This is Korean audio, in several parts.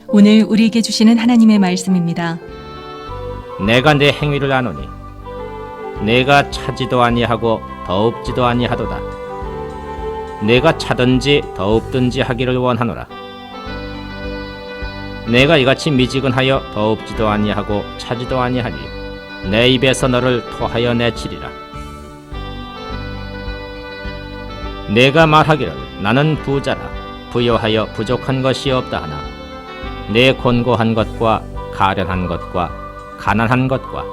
오늘 우리에게 주시는 하나님의 말씀입니다. 내가 내 행위를 아노니 내가 차지도 아니하고 더웁지도 아니하도다. 내가 차든지 더웁든지 하기를 원하노라. 내가 이같이 미지근하여 더웁지도 아니하고 차지도 아니하니 내 입에서 너를 토하여 내치리라. 내가 말하기를 나는 부자라 부요하여 부족한 것이 없다 하나 내 곤고한 것과 가련한 것과 가난한 것과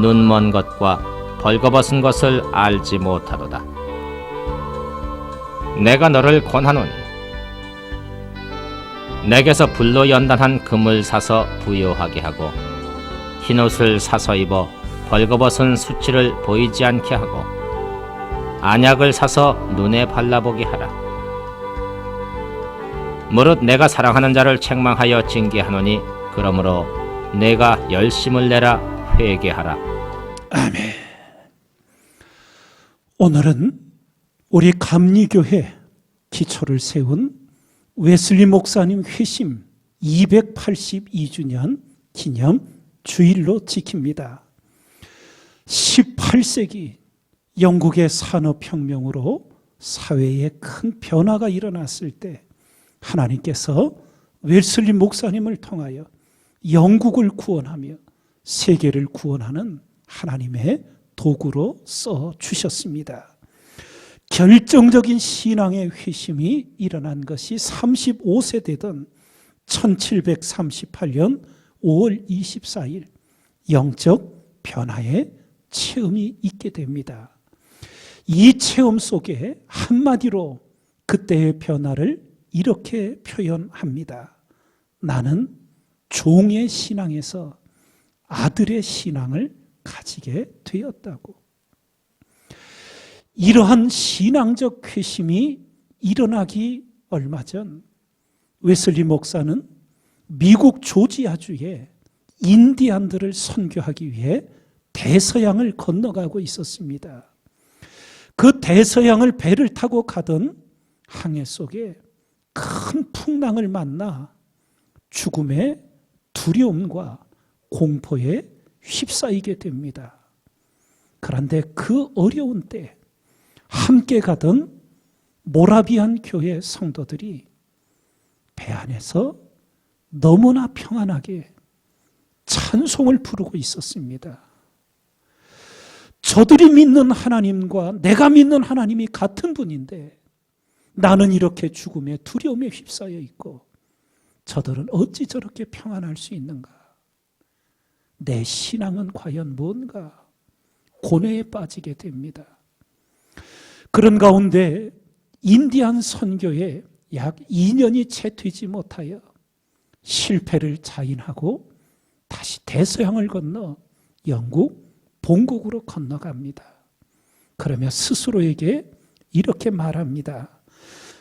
눈먼 것과 벌거벗은 것을 알지 못하도다. 내가 너를 권하노니 내게서 불로 연단한 금을 사서 부요하게 하고 흰옷을 사서 입어 벌거벗은 수치를 보이지 않게 하고 안약을 사서 눈에 발라보게 하라. 무릇 내가 사랑하는 자를 책망하여 징계하노니 그러므로 내가 열심을 내라 회개하라. 아멘. 오늘은 우리 감리교회 기초를 세운 웨슬리 목사님 회심 282주년 기념 주일로 지킵니다. 18세기 영국의 산업혁명으로 사회에 큰 변화가 일어났을 때 하나님께서 웨슬리 목사님을 통하여 영국을 구원하며 세계를 구원하는 하나님의 도구로 써주셨습니다. 결정적인 신앙의 회심이 일어난 것이 35세 되던 1738년 5월 24일 영적 변화의 체험이 있게 됩니다. 이 체험 속에 한마디로 그때의 변화를 이렇게 표현합니다. 나는 종의 신앙에서 아들의 신앙을 가지게 되었다고. 이러한 신앙적 회심이 일어나기 얼마 전 웨슬리 목사는 미국 조지아주에 인디안들을 선교하기 위해 대서양을 건너가고 있었습니다. 그 대서양을 배를 타고 가던 항해 속에 큰 풍랑을 만나 죽음의 두려움과 공포에 휩싸이게 됩니다. 그런데 그 어려운 때 함께 가던 모라비안 교회 성도들이 배 안에서 너무나 평안하게 찬송을 부르고 있었습니다. 저들이 믿는 하나님과 내가 믿는 하나님이 같은 분인데 나는 이렇게 죽음의 두려움에 휩싸여 있고 저들은 어찌 저렇게 평안할 수 있는가? 내 신앙은 과연 뭔가? 고뇌에 빠지게 됩니다. 그런 가운데 인디안 선교에 약 2년이 채 되지 못하여 실패를 자인하고 다시 대서양을 건너 영국 본국으로 건너갑니다. 그러며 스스로에게 이렇게 말합니다.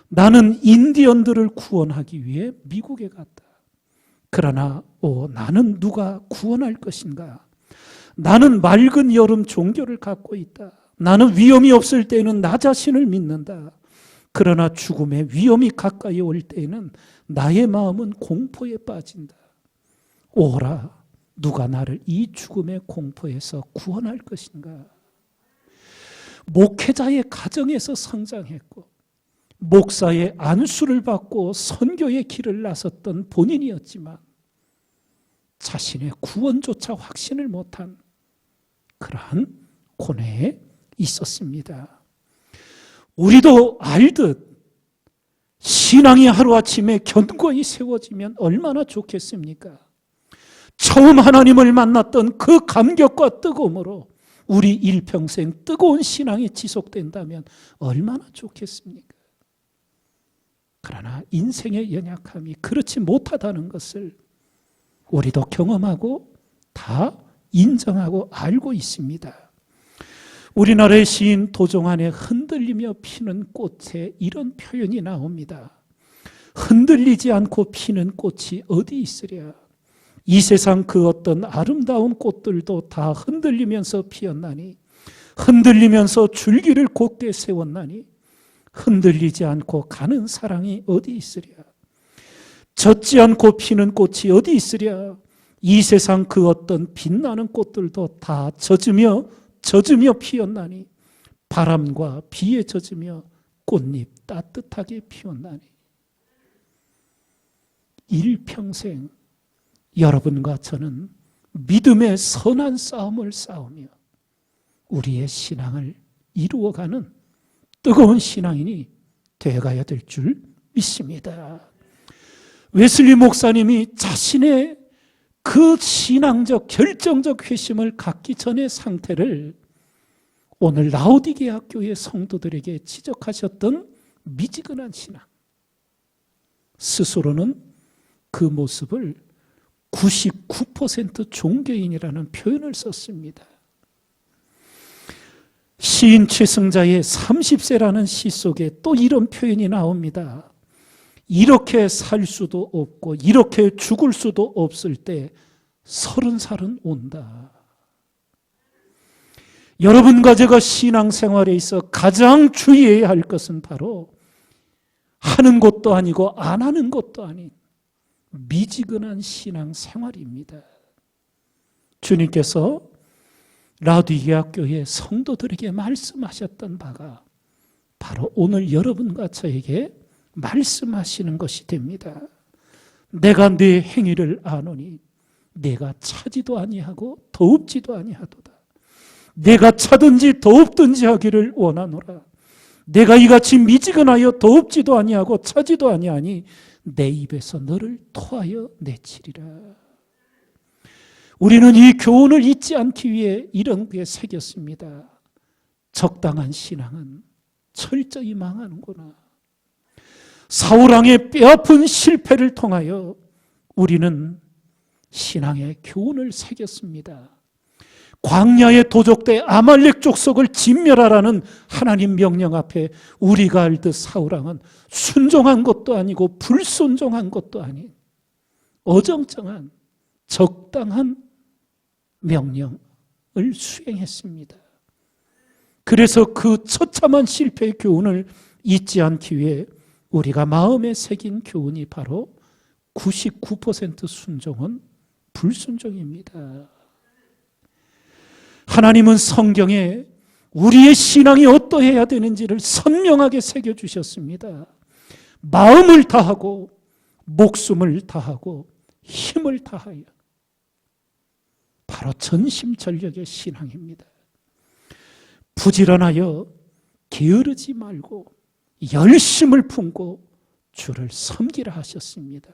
나는 인디언들을 구원하기 위해 미국에 갔다. 그러나 나는 누가 구원할 것인가? 나는 맑은 여름 종교를 갖고 있다. 나는 위험이 없을 때에는 나 자신을 믿는다. 그러나 죽음의 위험이 가까이 올 때에는 나의 마음은 공포에 빠진다. 오라, 누가 나를 이 죽음의 공포에서 구원할 것인가? 목회자의 가정에서 성장했고 목사의 안수를 받고 선교의 길을 나섰던 본인이었지만 자신의 구원조차 확신을 못한 그러한 고뇌에 있었습니다. 우리도 알듯 신앙이 하루아침에 견고히 세워지면 얼마나 좋겠습니까? 처음 하나님을 만났던 그 감격과 뜨거움으로 우리 일평생 뜨거운 신앙이 지속된다면 얼마나 좋겠습니까? 그러나 인생의 연약함이 그렇지 못하다는 것을 우리도 경험하고 다 인정하고 알고 있습니다. 우리나라의 시인 도종환의 흔들리며 피는 꽃에 이런 표현이 나옵니다. 흔들리지 않고 피는 꽃이 어디 있으랴? 이 세상 그 어떤 아름다운 꽃들도 다 흔들리면서 피었나니 흔들리면서 줄기를 곧게 세웠나니 흔들리지 않고 가는 사랑이 어디 있으랴? 젖지 않고 피는 꽃이 어디 있으랴. 이 세상 그 어떤 빛나는 꽃들도 다 젖으며 피었나니 바람과 비에 젖으며 꽃잎 따뜻하게 피웠나니. 일평생 여러분과 저는 믿음의 선한 싸움을 싸우며 우리의 신앙을 이루어가는 뜨거운 신앙인이 되어가야 될 줄 믿습니다. 웨슬리 목사님이 자신의 그 신앙적 결정적 회심을 갖기 전의 상태를 오늘 라오디게아 교회 성도들에게 지적하셨던 미지근한 신앙, 스스로는 그 모습을 99% 종교인이라는 표현을 썼습니다. 시인 최승자의 30세라는 시 속에 또 이런 표현이 나옵니다. 이렇게 살 수도 없고 이렇게 죽을 수도 없을 때 30살은 온다. 여러분과 제가 신앙생활에 있어 가장 주의해야 할 것은 바로 하는 것도 아니고 안 하는 것도 아닌 미지근한 신앙생활입니다. 주님께서 라오디게아 교회 성도들에게 말씀하셨던 바가 바로 오늘 여러분과 저에게 말씀하시는 것이 됩니다. 내가 네 행위를 아노니 내가 차지도 아니하고 더웁지도 아니하도다. 내가 차든지 더웁든지 하기를 원하노라. 내가 이같이 미지근하여 더웁지도 아니하고 차지도 아니하니 내 입에서 너를 토하여 내치리라. 우리는 이 교훈을 잊지 않기 위해 이런 게 새겼습니다. 적당한 신앙은 철저히 망하는구나. 사울왕의 뼈아픈 실패를 통하여 우리는 신앙의 교훈을 새겼습니다. 광야에 도적대 아말렉 족속을 진멸하라는 하나님 명령 앞에 우리가 알듯 사울왕은 순종한 것도 아니고 불순종한 것도 아닌 어정쩡한 적당한 명령을 수행했습니다. 그래서 그 처참한 실패의 교훈을 잊지 않기 위해 우리가 마음에 새긴 교훈이 바로 99% 순종은 불순종입니다. 하나님은 성경에 우리의 신앙이 어떠해야 되는지를 선명하게 새겨주셨습니다. 마음을 다하고 목숨을 다하고 힘을 다하여 바로 전심전력의 신앙입니다. 부지런하여 게으르지 말고 열심을 품고 주를 섬기라 하셨습니다.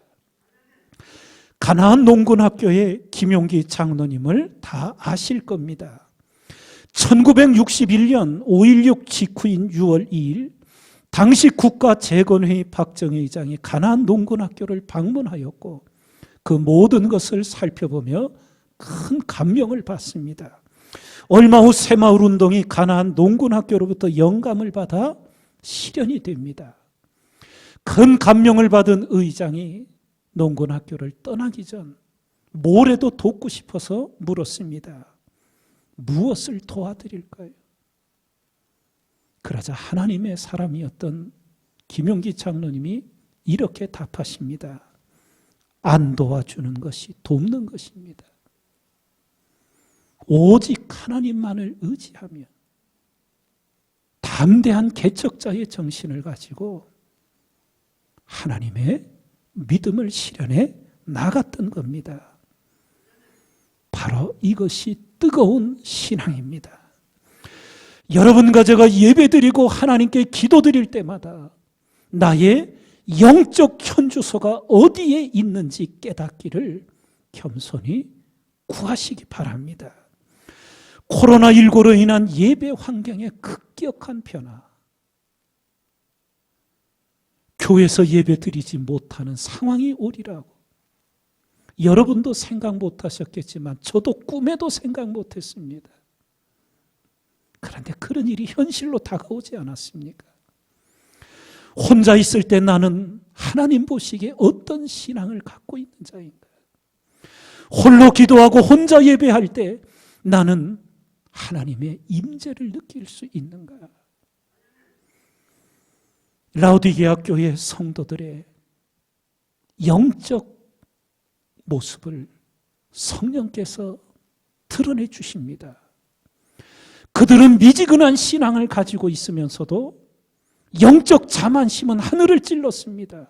가나안 농군학교의 김용기 장로님을 다 아실 겁니다. 1961년 5.16 직후인 6월 2일 당시 국가재건회의 박정희 의장이 가나안 농군학교를 방문하였고 그 모든 것을 살펴보며 큰 감명을 받습니다. 얼마 후 새마을운동이 가나안 농군학교로부터 영감을 받아 실현이 됩니다. 큰 감명을 받은 의장이 농군학교를 떠나기 전 뭐라도 돕고 싶어서 물었습니다. 무엇을 도와드릴까요? 그러자 하나님의 사람이었던 김용기 장로님이 이렇게 답하십니다. 안 도와주는 것이 돕는 것입니다. 오직 하나님만을 의지하며 담대한 개척자의 정신을 가지고 하나님의 믿음을 실현해 나갔던 겁니다. 바로 이것이 뜨거운 신앙입니다. 여러분과 제가 예배드리고 하나님께 기도드릴 때마다 나의 영적 현주소가 어디에 있는지 깨닫기를 겸손히 구하시기 바랍니다. 코로나19로 인한 예배 환경의 급격한 변화, 교회에서 예배드리지 못하는 상황이 오리라고 여러분도 생각 못하셨겠지만 저도 꿈에도 생각 못했습니다. 그런데 그런 일이 현실로 다가오지 않았습니까? 혼자 있을 때 나는 하나님 보시기에 어떤 신앙을 갖고 있는 자인가? 홀로 기도하고 혼자 예배할 때 나는 하나님의 임재를 느낄 수 있는가? 라오디게아 교회 성도들의 영적 모습을 성령께서 드러내 주십니다. 그들은 미지근한 신앙을 가지고 있으면서도 영적 자만심은 하늘을 찔렀습니다.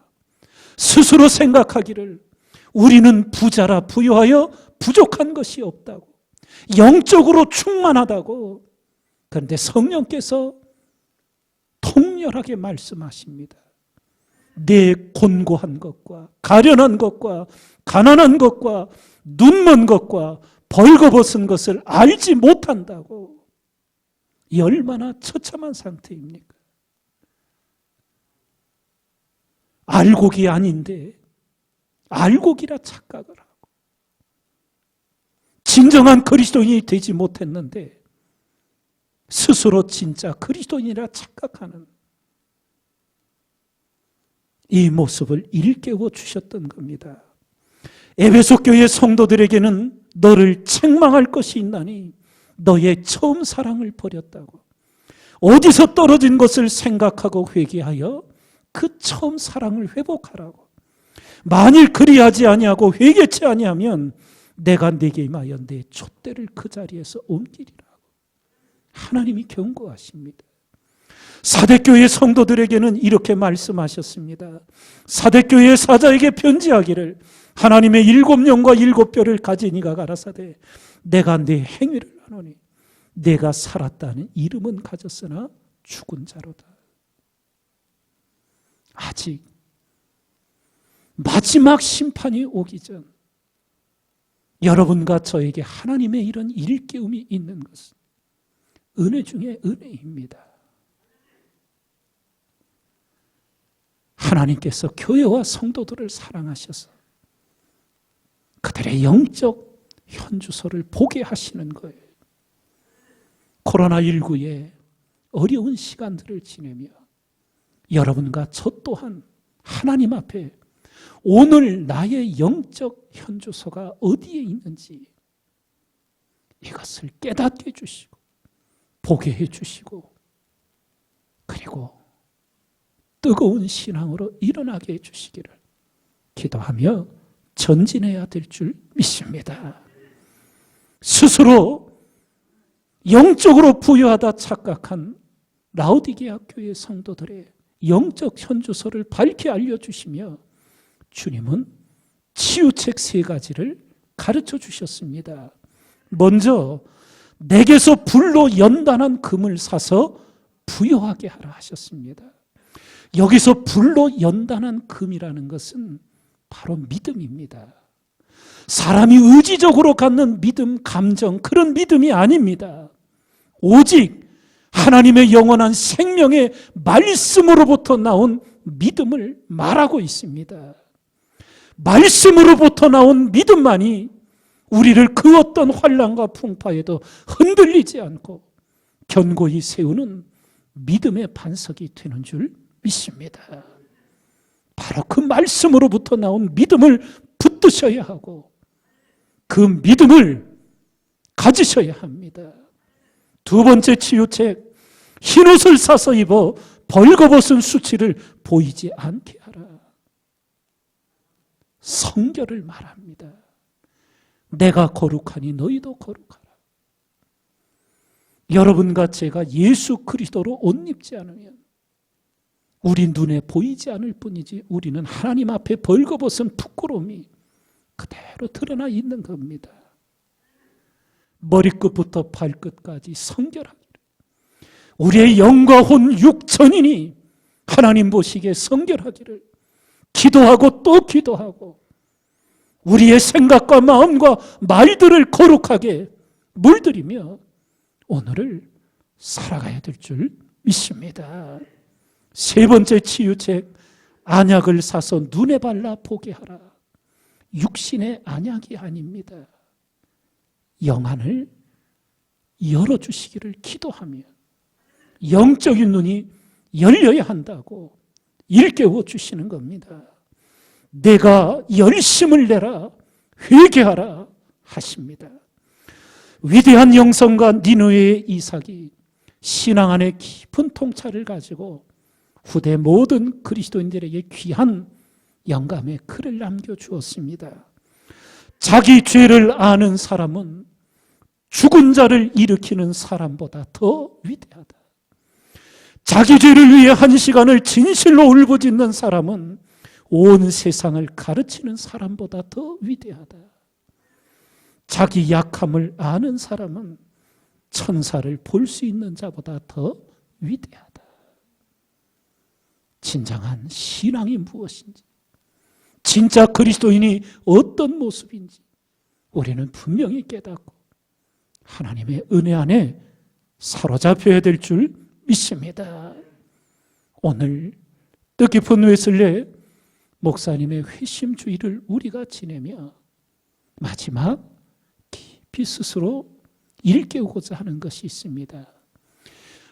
스스로 생각하기를 우리는 부자라 부유하여 부족한 것이 없다고, 영적으로 충만하다고. 그런데 성령께서 통렬하게 말씀하십니다. 내 곤고한 것과 가련한 것과 가난한 것과 눈먼 것과 벌거벗은 것을 알지 못한다고. 이 얼마나 처참한 상태입니까? 알곡이 아닌데 알곡이라 착각을 하고, 진정한 그리스도인이 되지 못했는데 스스로 진짜 그리스도인이라 착각하는 이 모습을 일깨워 주셨던 겁니다. 에베소 교회 성도들에게는 너를 책망할 것이 있나니 너의 처음 사랑을 버렸다고. 어디서 떨어진 것을 생각하고 회개하여 그 처음 사랑을 회복하라고. 만일 그리하지 아니하고 회개치 아니하면 내가 네게 임하여 내 촛대를 그 자리에서 옮기리라고. 하나님이 경고하십니다. 사대교회 성도들에게는 이렇게 말씀하셨습니다. 사대교회 사자에게 편지하기를 하나님의 7영과 7뼈를 가진 이가 가라사대 내가 네 행위를 하노니 내가 살았다는 이름은 가졌으나 죽은 자로다. 아직 마지막 심판이 오기 전 여러분과 저에게 하나님의 이런 일깨움이 있는 것은 은혜 중에 은혜입니다. 하나님께서 교회와 성도들을 사랑하셔서 그들의 영적 현주소를 보게 하시는 거예요. 코로나19의 어려운 시간들을 지내며 여러분과 저 또한 하나님 앞에 오늘 나의 영적 현주소가 어디에 있는지 이것을 깨닫게 해주시고 보게 해주시고 그리고 뜨거운 신앙으로 일어나게 해주시기를 기도하며 전진해야 될 줄 믿습니다. 스스로 영적으로 부유하다 착각한 라오디게아 교회 성도들의 영적 현주소를 밝히 알려주시며 주님은 치유책 3가지를 가르쳐 주셨습니다. 먼저 내게서 불로 연단한 금을 사서 부여하게 하라 하셨습니다. 여기서 불로 연단한 금이라는 것은 바로 믿음입니다. 사람이 의지적으로 갖는 믿음, 감정, 그런 믿음이 아닙니다. 오직 하나님의 영원한 생명의 말씀으로부터 나온 믿음을 말하고 있습니다. 말씀으로부터 나온 믿음만이 우리를 그 어떤 환난과 풍파에도 흔들리지 않고 견고히 세우는 믿음의 반석이 되는 줄 믿습니다. 바로 그 말씀으로부터 나온 믿음을 붙드셔야 하고 그 믿음을 가지셔야 합니다. 2번째 치유책, 흰옷을 사서 입어 벌거벗은 수치를 보이지 않게 하라. 성결을 말합니다. 내가 거룩하니 너희도 거룩하라. 여러분과 제가 예수 그리스도로 옷 입지 않으면 우리 눈에 보이지 않을 뿐이지 우리는 하나님 앞에 벌거벗은 부끄러움이 그대로 드러나 있는 겁니다. 머리끝부터 발끝까지 성결하기를, 우리의 영과 혼 육천인이 하나님 보시기에 성결하기를 기도하고 또 기도하고 우리의 생각과 마음과 말들을 거룩하게 물들이며 오늘을 살아가야 될 줄 믿습니다. 3번째 치유책, 안약을 사서 눈에 발라 보게 하라. 육신의 안약이 아닙니다. 영안을 열어주시기를 기도하며 영적인 눈이 열려야 한다고 일깨워 주시는 겁니다. 내가 열심을 내라, 회개하라 하십니다. 위대한 영성가 니느웨의 이삭이 신앙 안에 깊은 통찰을 가지고 후대 모든 그리스도인들에게 귀한 영감의 글을 남겨주었습니다. 자기 죄를 아는 사람은 죽은 자를 일으키는 사람보다 더 위대하다. 자기 죄를 위해 한 시간을 진실로 울부짖는 사람은 온 세상을 가르치는 사람보다 더 위대하다. 자기 약함을 아는 사람은 천사를 볼 수 있는 자보다 더 위대하다. 진정한 신앙이 무엇인지, 진짜 그리스도인이 어떤 모습인지 우리는 분명히 깨닫고 하나님의 은혜 안에 사로잡혀야 될 줄 믿습니다. 오늘 뜻깊은 웨슬레 목사님의 회심주의를 우리가 지내며 마지막 깊이 스스로 일깨우고자 하는 것이 있습니다.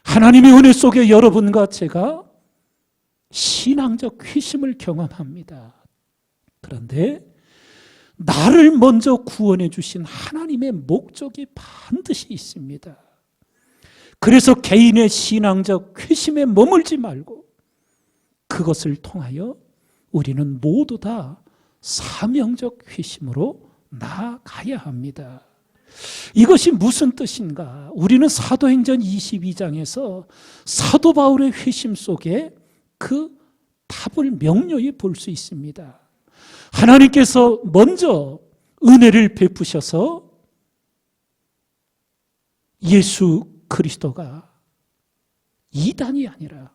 하나님의 은혜 속에 여러분과 제가 신앙적 회심을 경험합니다. 그런데 나를 먼저 구원해 주신 하나님의 목적이 반드시 있습니다. 그래서 개인의 신앙적 회심에 머물지 말고 그것을 통하여 우리는 모두 다 사명적 회심으로 나아가야 합니다. 이것이 무슨 뜻인가? 우리는 사도행전 22장에서 사도 바울의 회심 속에 그 답을 명료히 볼 수 있습니다. 하나님께서 먼저 은혜를 베푸셔서 예수 그리스도가 이단이 아니라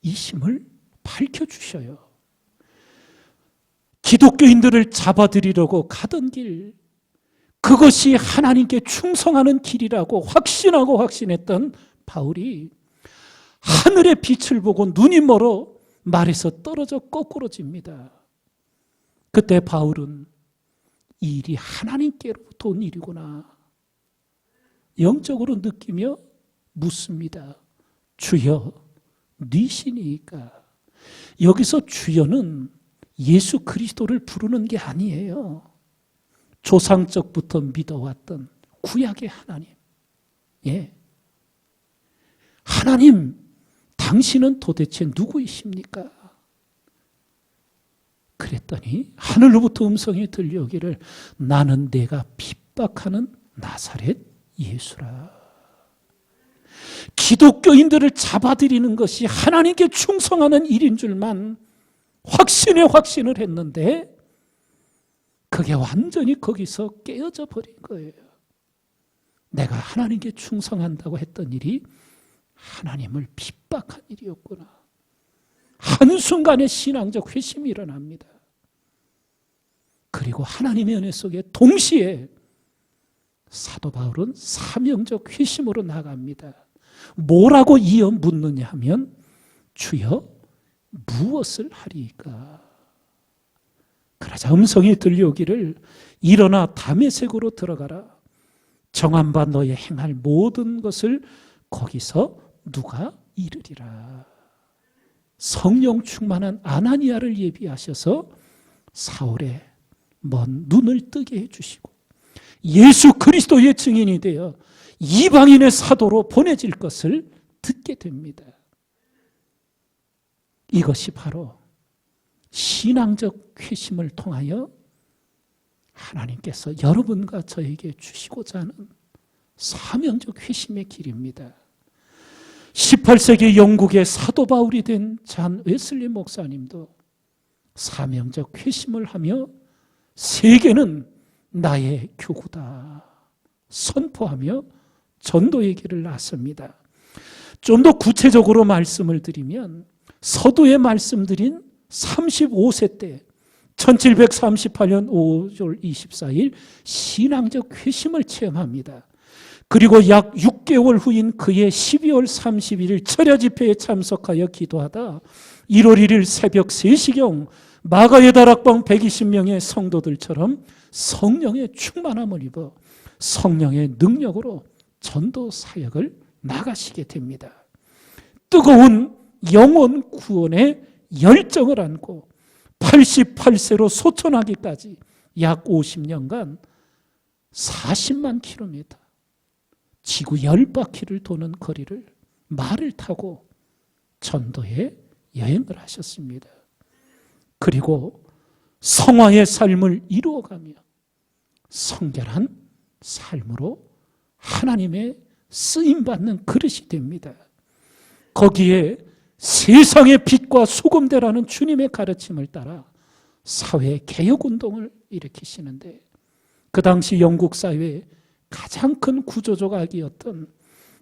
하나님이심을 밝혀주셔요. 기독교인들을 잡아들이려고 가던 길, 그것이 하나님께 충성하는 길이라고 확신하고 확신했던 바울이 하늘의 빛을 보고 눈이 멀어 말에서 떨어져 거꾸로집니다. 그때 바울은 이 일이 하나님께로부터 온 일이구나 영적으로 느끼며 묻습니다. 주여, 네 신이니까. 여기서 주여는 예수 그리스도를 부르는 게 아니에요. 조상적부터 믿어왔던 구약의 하나님. 예. 하나님, 당신은 도대체 누구이십니까? 그랬더니 하늘로부터 음성이 들려오기를 나는 내가 핍박하는 나사렛 예수라. 기독교인들을 잡아들이는 것이 하나님께 충성하는 일인 줄만 확신을 했는데 그게 완전히 거기서 깨어져 버린 거예요. 내가 하나님께 충성한다고 했던 일이 하나님을 핍박한 일이었구나. 한순간에 신앙적 회심이 일어납니다. 그리고 하나님의 은혜 속에 동시에 사도 바울은 사명적 회심으로 나갑니다. 뭐라고 이어 묻느냐 하면 주여 무엇을 하리이까? 그러자 음성이 들려오기를 일어나 다메섹으로 들어가라. 정한 바 너의 행할 모든 것을 거기서 누가 이르리라. 성령 충만한 아나니아를 예비하셔서 사울의 먼 눈을 뜨게 해주시고 예수 그리스도의 증인이 되어 이방인의 사도로 보내질 것을 듣게 됩니다. 이것이 바로 신앙적 회심을 통하여 하나님께서 여러분과 저에게 주시고자 하는 사명적 회심의 길입니다. 18세기 영국의 사도 바울이 된 잔 웨슬리 목사님도 사명적 회심을 하며 세계는 나의 교구다 선포하며 전도의 길을 나섭니다. 좀 더 구체적으로 말씀을 드리면 서두에 말씀드린 35세 때 1738년 5월 24일 신앙적 회심을 체험합니다. 그리고 약 6개월 후인 그해 12월 31일 철야 집회에 참석하여 기도하다 1월 1일 새벽 3시경 마가의 다락방 120명의 성도들처럼 성령의 충만함을 입어 성령의 능력으로 전도 사역을 나가시게 됩니다. 뜨거운 영혼 구원의 열정을 안고 88세로 소천하기까지 약 50년간 40만 킬로미터 지구 10바퀴를 도는 거리를 말을 타고 전도에 여행을 하셨습니다. 그리고 성화의 삶을 이루어가며 성결한 삶으로 하나님의 쓰임받는 그릇이 됩니다. 거기에 세상의 빛과 소금되라는 주님의 가르침을 따라 사회 개혁운동을 일으키시는데, 그 당시 영국 사회의 가장 큰 구조적 악이었던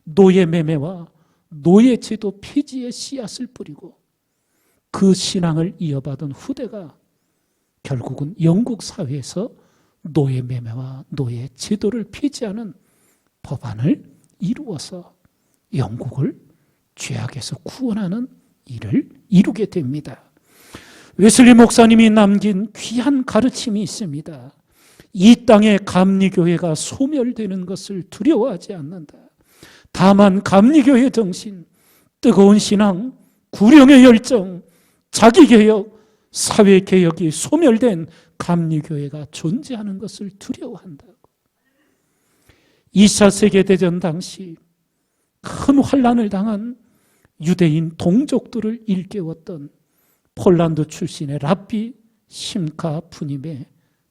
노예매매와 노예제도 폐지의 씨앗을 뿌리고 그 신앙을 이어받은 후대가 결국은 영국 사회에서 노예매매와 노예제도를 폐지하는 법안을 이루어서 영국을 죄악에서 구원하는 일을 이루게 됩니다. 웨슬리 목사님이 남긴 귀한 가르침이 있습니다. 이 땅의 감리교회가 소멸되는 것을 두려워하지 않는다. 다만 감리교회 정신, 뜨거운 신앙, 구령의 열정, 자기개혁, 사회개혁이 소멸된 감리교회가 존재하는 것을 두려워한다고. 2차 세계대전 당시 큰 환란을 당한 유대인 동족들을 일깨웠던 폴란드 출신의 랍비 심카 부님의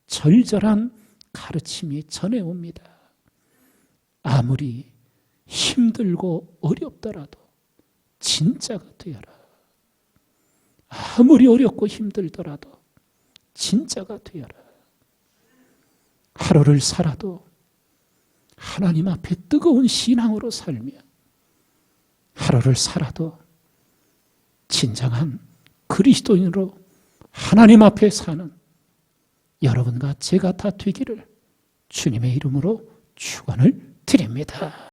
절절한 가르침이 전해옵니다. 아무리 힘들고 어렵더라도 진짜가 되어라. 아무리 어렵고 힘들더라도 진짜가 되어라. 하루를 살아도 하나님 앞에 뜨거운 신앙으로 살며, 하루를 살아도 진정한 그리스도인으로 하나님 앞에 사는 여러분과 제가 다 되기를 주님의 이름으로 축원을 드립니다.